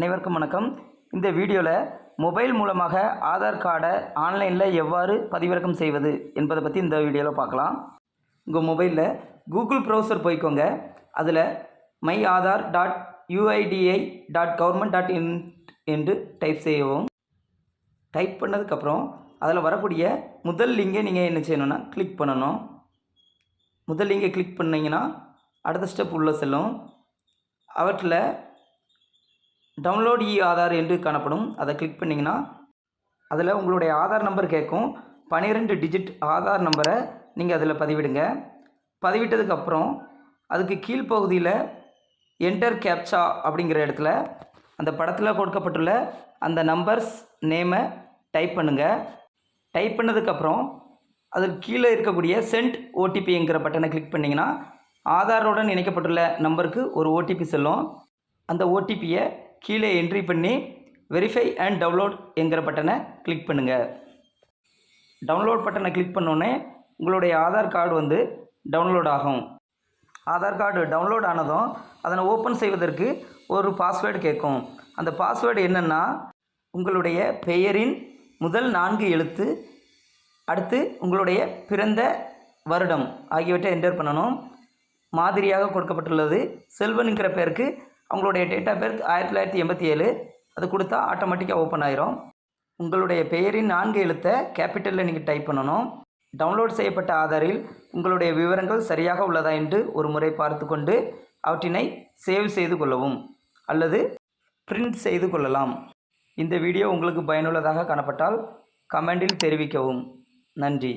அனைவருக்கும் வணக்கம். இந்த வீடியோவில் மொபைல் மூலமாக ஆதார் கார்டை ஆன்லைனில் எவ்வாறு பதிவிறக்கம் செய்வது என்பதை பற்றி இந்த வீடியோவில் பார்க்கலாம். உங்கள் மொபைலில் கூகுள் ப்ரௌசர் போய்க்கோங்க. அதில் myAadhar.uidi.government.in என்று டைப் செய்யவும். டைப் பண்ணதுக்கப்புறம் அதில் வரக்கூடிய முதல் லிங்கை நீங்கள் என்ன செய்யணும்னா கிளிக் பண்ணணும். முதல் லிங்கை கிளிக் பண்ணிங்கன்னா அடுத்த ஸ்டெப் உள்ளே செல்லும். அவற்றில் டவுன்லோட் ஆதார் என்று காணப்படும். அதை கிளிக் பண்ணிங்கன்னா அதில் உங்களுடைய ஆதார் நம்பர் கேட்கும். 12 டிஜிட் ஆதார் நம்பரை நீங்கள் அதில் பதிவிடுங்க. பதிவிட்டதுக்கப்புறம் அதுக்கு கீழ்ப்பகுதியில் என்டர் கேப்சா அப்படிங்கிற இடத்துல அந்த படத்தில் கொடுக்கப்பட்டுள்ள அந்த நம்பர்ஸ் நேமை டைப் பண்ணுங்கள். டைப் பண்ணதுக்கப்புறம் அதுக்கு கீழே இருக்கக்கூடிய சென்ட் ஓடிபிங்கிற பட்டனை கிளிக் பண்ணிங்கன்னா ஆதாருடன் இணைக்கப்பட்டுள்ள நம்பருக்கு ஒரு ஓடிபி செல்லும். அந்த ஓடிபியை கீழே என்ட்ரி பண்ணி வெரிஃபை அண்ட் டவுன்லோட் என்கிற பட்டனை கிளிக் பண்ணுங்கள். டவுன்லோட் பட்டனை கிளிக் பண்ணோன்னே உங்களுடைய ஆதார் கார்டு டவுன்லோட் ஆகும். ஆதார் கார்டு டவுன்லோட் ஆனதும் அதனை ஓப்பன் செய்வதற்கு ஒரு பாஸ்வேர்டு கேட்கும். அந்த பாஸ்வேர்டு என்னென்னா உங்களுடைய பெயரின் முதல் 4 எழுத்து, அடுத்து உங்களுடைய பிறந்த வருடம் ஆகியவற்றை என்டர் பண்ணணும். மாதிரியாக கொடுக்கப்பட்டுள்ளது. செல்வன்கிற பேருக்கு அவங்களுடைய டேட் ஆஃப் பர்த் 1987 அது கொடுத்தா ஆட்டோமேட்டிக்காக ஓப்பன் ஆயிரும். உங்களுடைய பெயரின் 4 எழுத்தை கேபிட்டலில் நீங்கள் டைப் பண்ணணும். டவுன்லோட் செய்யப்பட்ட ஆதாரில் உங்களுடைய விவரங்கள் சரியாக உள்ளதா என்று ஒரு முறை பார்த்து கொண்டு அவற்றினை சேவ் செய்து கொள்ளவும் அல்லது பிரிண்ட் செய்து கொள்ளலாம். இந்த வீடியோ உங்களுக்கு பயனுள்ளதாக காணப்பட்டால் கமெண்டில் தெரிவிக்கவும். நன்றி.